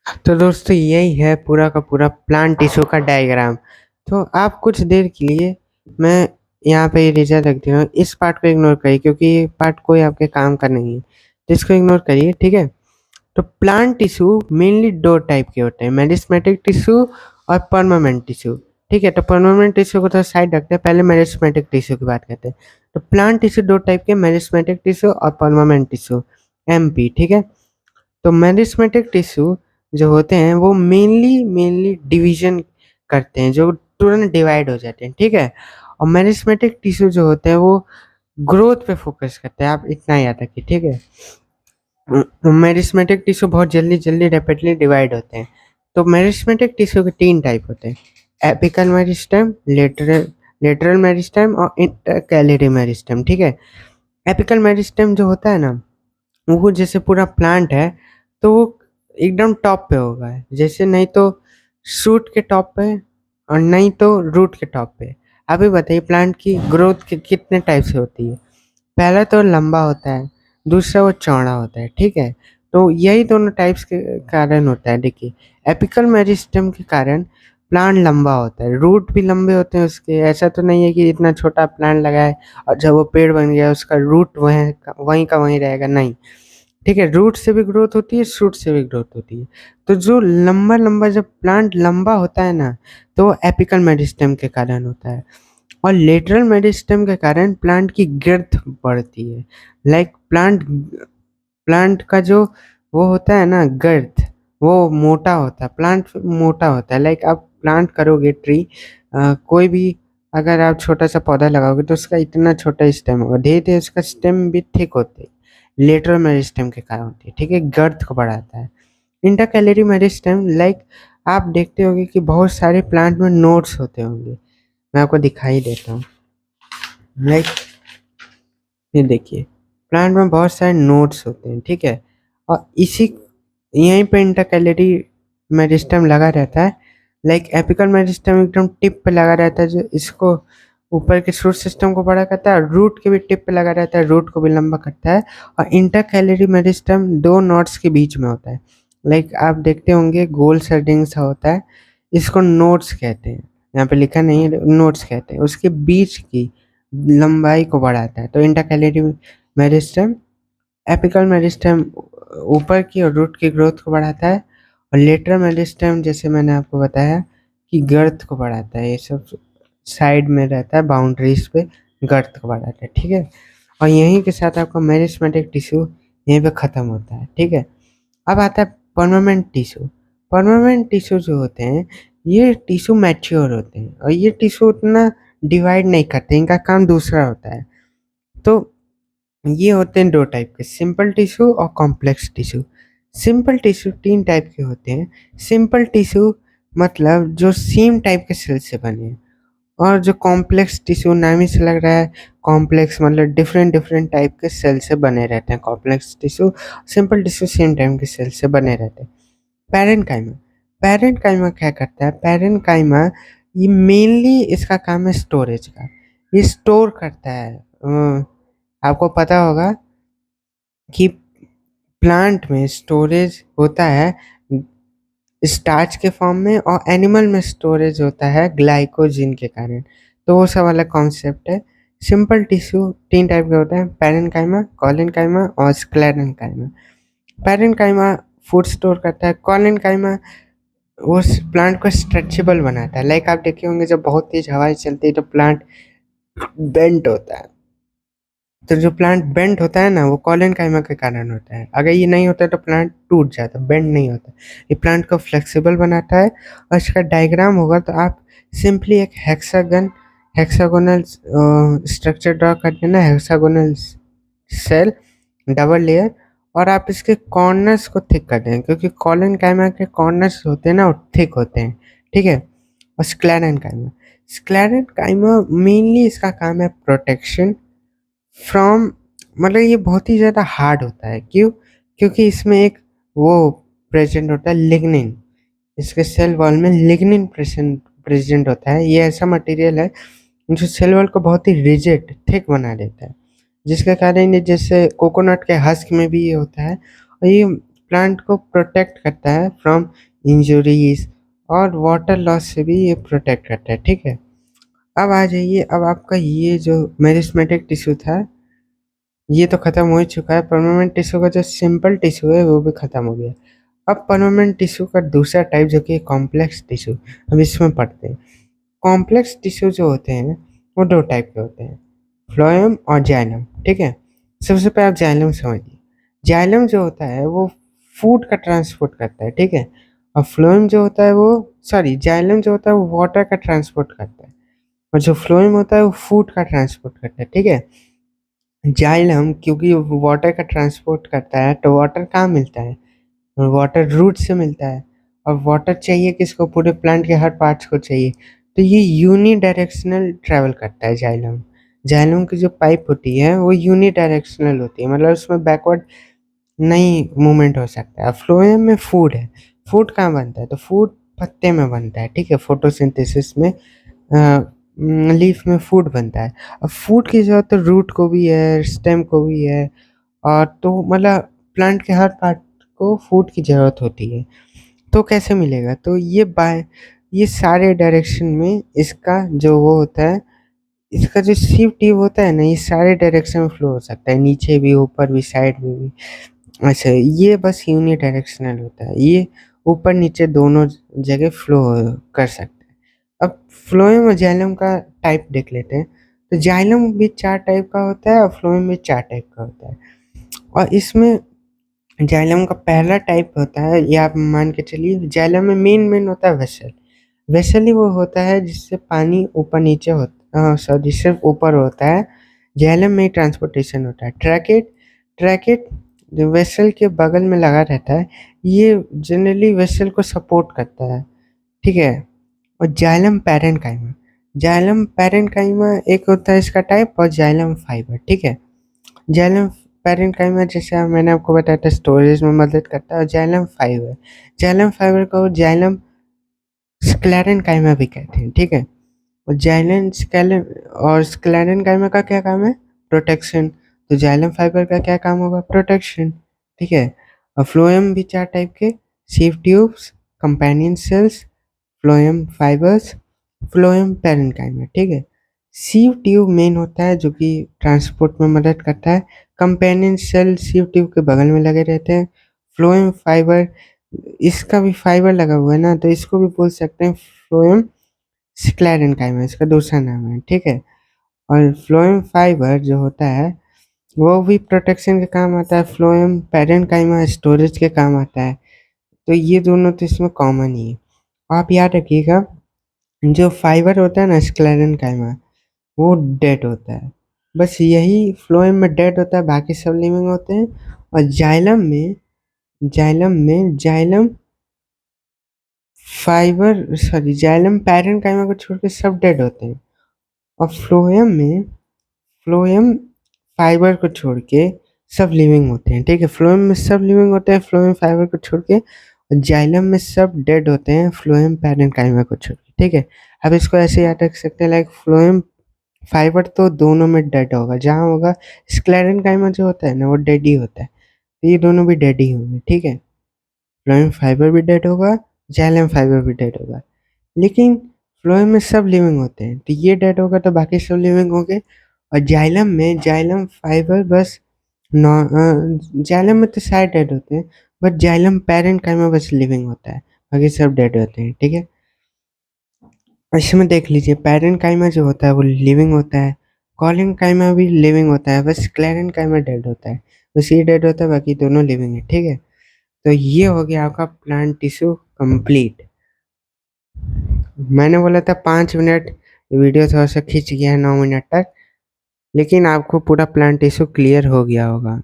तो दोस्तों यही है पूरा का पूरा प्लांट टिश्यू का डायग्राम। तो आप कुछ देर के लिए मैं यहाँ पे इरेजर रख दे रहा हूँ, इस पार्ट को इग्नोर करिए क्योंकि ये पार्ट कोई आपके काम का नहीं है, तो इसको इग्नोर करिए, ठीक है। तो प्लांट टिश्यू मेनली दो टाइप के होते हैं, मेरिस्टेमेटिक टिश्यू और परमानेंट टिश्यू। ठीक है, तो परमानेंट टिश्यू को तो साइड रखते हैं, पहले मेरिस्टेमेटिक टिश्यू की बात करते हैं। तो प्लांट टिश्यू दो टाइप के, मेरिस्टेमेटिक टिश्यू और परमानेंट टिश्यू, एमपी, ठीक है। तो मेरिस्टेमेटिक टिश्यू जो होते हैं वो मेनली डिवीजन करते हैं, जो तुरंत डिवाइड हो जाते हैं, ठीक है। और मेरिस्टेमेटिक टिश्यू जो होते हैं वो ग्रोथ पे फोकस करते हैं, आप इतना याद रखिए, ठीक है। मेरिस्टेमेटिक टिश्यू बहुत जल्दी जल्दी रैपिडली डिवाइड होते हैं। तो मेरिस्टेमेटिक टिश्यू के तीन टाइप होते हैं, apical meristem, lateral lateral meristem और इंटरकैलरी मेरिस्टेम, ठीक है। एपिकल मेरिस्टेम जो होता है ना, वो जैसे पूरा प्लांट है तो वो एकदम टॉप पे होगा, जैसे नहीं तो शूट के टॉप पे और नहीं तो रूट के टॉप पे। अभी बताइए प्लांट की ग्रोथ कितने टाइप से होती है। पहला तो लंबा होता है, दूसरा वो चौड़ा होता है, ठीक है। तो यही दोनों टाइप्स के कारण होता है। देखिए, एपिकल मेरिस्टेम के कारण प्लांट लंबा होता है, रूट भी लंबे होते हैं उसके। ऐसा तो नहीं है कि इतना छोटा प्लांट लगाए और जब वो पेड़ बन गया उसका रूट वहीं का वहीं रहेगा, नहीं, ठीक है। रूट से भी ग्रोथ होती है, शूट से भी ग्रोथ होती है। तो जो लंबा लंबा जब प्लांट लंबा होता है ना, तो वो एपिकल मेरिस्टेम के कारण होता है। और लेटरल मेरिस्टेम के कारण प्लांट की girth बढ़ती है। लाइक प्लांट का जो वो होता है ना गर्थ, वो मोटा होता है, प्लांट मोटा होता है। लाइक आप प्लांट करोगे ट्री, कोई भी अगर आप छोटा सा पौधा लगाओगे तो उसका इतना छोटा स्टेम होगा, धीरे धीरे उसका स्टेम भी थिक होते है, लेटरल मेरिस्टेम के कारण होती है, ठीक है, गर्थ को बढ़ाता है। इंटरकैलरी मेरिस्टेम, लाइक आप देखते होंगे कि बहुत सारे प्लांट में नोड्स होते होंगे, मैं आपको दिखाई देता हूँ। लाइक ये देखिए, प्लांट में बहुत सारे नोड्स होते हैं, ठीक है। और इसी यहीं पे इंटरकैलरी मेरिस्टेम लगा रहता है। लाइक एपिकल मेरिस्टेम एकदम टिप पे लगा रहता है, जो इसको ऊपर के शूट सिस्टम को बड़ा करता है, और रूट के भी टिप पे लगा रहता है, रूट को भी लंबा करता है। और इंटरकैलरी मेरिस्टेम दो नोड्स के बीच में होता है। लाइक आप देखते होंगे गोल सर्डिंग सा होता है, इसको नोड्स कहते हैं, यहाँ पे लिखा नहीं है, नोड्स कहते हैं, उसके बीच की लंबाई को बढ़ाता है। तो इंटरकैलरी मेरिस्टेम, एपिकल मेरिस्टेम ऊपर की और रूट की ग्रोथ को बढ़ाता है, और लेटरल मेरिस्टेम जैसे मैंने आपको बताया कि गर्थ को बढ़ाता है। ये सब साइड में रहता है, बाउंड्रीज पे गर्थ को बढ़ाता है, ठीक है। और यहीं के साथ आपका मेरिस्टेमेटिक टिश्यू यहीं पे ख़त्म होता है, ठीक है। अब आता है परमानेंट टिश्यू। परमानेंट टिश्यू जो होते हैं, ये टिश्यू मैच्योर होते हैं और ये टिश्यू उतना डिवाइड नहीं करते, इनका काम दूसरा होता है। तो ये होते हैं दो टाइप के, सिंपल टिश्यू और कॉम्प्लेक्स टिश्यू। सिंपल टिश्यू तीन टाइप के होते हैं। सिंपल टिश्यू मतलब जो सेम टाइप के सेल से बने हैं, और जो कॉम्प्लेक्स टिश्यू नाम ही से लग रहा है, कॉम्प्लेक्स मतलब डिफरेंट डिफरेंट टाइप के सेल से बने रहते हैं complex tissue. Simple tissue same type के सेल से बने रहते हैं। पैरेन्काइमा, पैरेन्काइमा क्या करता है, पैरेन्काइमा ये मेनली इसका काम है स्टोरेज का, ये स्टोर करता है। आपको पता होगा कि प्लांट में स्टोरेज होता है स्टार्च के फॉर्म में, और एनिमल में स्टोरेज होता है ग्लाइकोजिन के कारण। तो वो सब अलग कॉन्सेप्ट है। सिंपल टिश्यू तीन टाइप के होते हैं, पैरेन्काइमा, कोलेन्काइमा और स्क्लेरेन्काइमा। पैरेन्काइमा फूड स्टोर करता है, कोलेन्काइमा वो प्लांट को स्ट्रेचेबल बनाता है। लाइक आप देखे होंगे जब बहुत तेज हवाएं चलती है तो प्लांट बेंट होता है। तो जो प्लांट बेंट होता है ना, वो कोलेन्काइमा के कारण होता है। अगर ये नहीं होता तो प्लांट टूट जाता, बेंड नहीं होता। ये प्लांट को फ्लेक्सिबल बनाता है। और इसका डायग्राम होगा तो आप सिंपली एक हेक्सागोनल स्ट्रक्चर ड्रॉ कर देना, हेक्सागोनल सेल, डबल लेयर, और आप इसके कॉर्नर्स को थिक कर दें, क्योंकि कोलेन्काइमा के कॉर्नर्स होते हैं ना वो थिक होते हैं, ठीक है। और स्क्लेरेन्काइमा, स्क्लेरेन्काइमा मेनली इसका काम है प्रोटेक्शन फ्रॉम, मतलब ये बहुत ही ज़्यादा हार्ड होता है, क्यों, क्योंकि इसमें एक वो प्रेजेंट होता है लिग्निन, इसके सेल वॉल में लिग्निन प्रेजेंट होता है। ये ऐसा मटेरियल है जो सेल वॉल को बहुत ही रिजिड थिक बना देता है, जिसके कारण ये जैसे कोकोनट के हस्क में भी ये होता है। और ये प्लांट को प्रोटेक्ट करता है फ्रॉम इंजुरीज और वाटर लॉस से भी ये प्रोटेक्ट करता है, ठीक है। अब आ जाइए, अब आपका ये जो मेरिस्टेमेटिक टिश्यू था ये तो खत्म हो ही चुका है। परमानेंट टिश्यू का जो सिंपल टिश्यू है वो भी खत्म हो गया। अब परमानेंट टिश्यू का दूसरा टाइप जो कि कॉम्प्लेक्स टिश्यू, अब इसमें पढ़ते हैं। कॉम्प्लेक्स टिश्यू जो होते हैं वो दो टाइप के होते हैं, फ्लोएम और जाइलम, ठीक है। सबसे पहले आप जाइलम समझिए। जाइलम जो होता है वो फूड का ट्रांसपोर्ट करता है, ठीक है। और फ्लोएम जो होता है वो, सॉरी, जाइलम जो होता है वो वाटर का ट्रांसपोर्ट करता है और जो फ्लोएम होता है वो फूड का ट्रांसपोर्ट करता है, ठीक है। जाइलम क्योंकि वाटर का ट्रांसपोर्ट करता है तो वाटर कहाँ मिलता है, और वाटर रूट से मिलता है। और वाटर चाहिए किसको, पूरे प्लांट के हर पार्ट्स को चाहिए। तो ये यूनी डायरेक्शनल ट्रैवल करता है जाइलम। जाइलम की जो पाइप होती है वो यूनी डायरेक्शनल होती है, मतलब उसमें बैकवर्ड नहीं मूवमेंट हो सकता है। फ्लोएम में फूड है, फूड कहाँ बनता है, तो फूड पत्ते में बनता है, ठीक है। फोटोसिंथेसिस में लीफ में फूड बनता है। अब फूड की जरूरत तो रूट को भी है, स्टेम को भी है, और तो मतलब प्लांट के हर पार्ट को फूड की ज़रूरत होती है। तो कैसे मिलेगा, तो ये सारे डायरेक्शन में इसका जो वो होता है, इसका जो सीव ट्यूब होता है ना, ये सारे डायरेक्शन में फ्लो हो सकता है, नीचे भी, ऊपर भी, साइड में भी। अच्छा, ये बस यूनि डायरेक्शनल होता है, ये ऊपर नीचे दोनों जगह फ्लो कर सकता है। अब फ्लोएम और जाइलम का टाइप देख लेते हैं। तो जाइलम भी 4 टाइप का होता है और फ्लोएम भी 4 टाइप का होता है। और इसमें जाइलम का पहला टाइप होता है, ये आप मान के चलिए, जाइलम में मेन होता है वेसल। वेसल ही वो होता है जिससे पानी ऊपर नीचे होता, सॉरी, सिर्फ ऊपर होता है। जाइलम में ही ट्रांसपोर्टेशन होता है। ट्रैकेट, ट्रैकेट जो वेसल के बगल में लगा रहता है, ये जनरली वेसल को सपोर्ट करता है, ठीक है। और जाइलम पैरेन्काइमा, जाइलम पैरेन्काइमा एक होता है इसका टाइप, और जाइलम फाइबर, ठीक है। जाइलम पैरेन्काइमा जैसे मैंने आपको बताया था स्टोरेज में मदद करता है। और जाइलम फाइबर, जाइलम फाइबर को जाइलम स्क्लेरेन्काइमा भी कहते हैं, ठीक है। और जाइलम स्केलन और स्क्लेरेन्काइमा का क्या काम है, प्रोटेक्शन। तो जाइलम फाइबर का क्या काम होगा, प्रोटेक्शन, ठीक है। और फ्लोएम भी 4 टाइप के, sieve tubes, companion cells, phloem fibres, phloem parenchyma, ठीक है। सीव ट्यूब मेन होता है जो कि ट्रांसपोर्ट में मदद करता है। कंपेनियन सेल सीव ट्यूब के बगल में लगे रहते हैं। फ्लोएम फाइबर, इसका भी फाइबर लगा हुआ है ना, तो इसको भी बोल सकते हैं फ्लोएम स्क्लेरेन्काइमा, इसका दूसरा नाम है, ठीक है। और फ्लोएम फाइबर जो होता है वो भी प्रोटेक्शन के काम आता है। फ्लोएम पैरेन्काइमा स्टोरेज के काम आता है। तो ये दोनों तो इसमें कॉमन ही है। आप याद रखिएगा, जो फाइबर होता है ना स्क्लेरेन्काइमा, वो डेड होता है, बस यही फ्लोएम में डेड होता है, बाकी सब लिविंग होते हैं। और xylem fibre, sorry, xylem parenchyma को छोड़ के सब डेड होते हैं। और फ्लोएम फाइबर को छोड़ के सब लिविंग होते हैं, ठीक है। फ्लोएम में सब लिविंग होते हैं फ्लोएम फाइबर को छोड़ के, और जाइलम में सब डेड होते हैं फ्लोएम पैरेन्काइमा को छोड़ के, ठीक है। अब इसको ऐसे याद रख सकते हैं, लाइक फ्लोएम फाइबर तो दोनों में डेड होगा, जहाँ होगा स्क्लेरेन्काइमा जो होता है ना वो डेड ही होता है, तो ये दोनों भी डेड ही होंगे, ठीक है। फ्लोएम फाइबर भी डेड होगा, जाइलम फाइबर भी डेड होगा। लेकिन फ्लोएम में सब लिविंग होते हैं, तो ये डेड होगा तो बाकी सब लिविंग होंगे। और जाइलम में जाइलम फाइबर बस जाइलम में तो सारे डेड होते हैं, बट जाइलम पैरेन्काइमा बस लिविंग होता है, बाकी सब डेड होते हैं, ठीक है। इसमें देख लीजिए, पैरेन्काइमा जो होता है वो लिविंग होता है, कॉलेन्काइमा भी लिविंग होता है, बस क्लेरेन्काइमा डेड होता है, बस ये डेड होता है, बाकी दोनों लिविंग है, ठीक है। तो ये हो गया आपका प्लांट टिश्यू कंप्लीट। मैंने बोला था 5 मिनट, वीडियो थोड़ा सा खींच गया है 9 मिनट तक, लेकिन आपको पूरा प्लांट टिश्यू क्लियर हो गया होगा।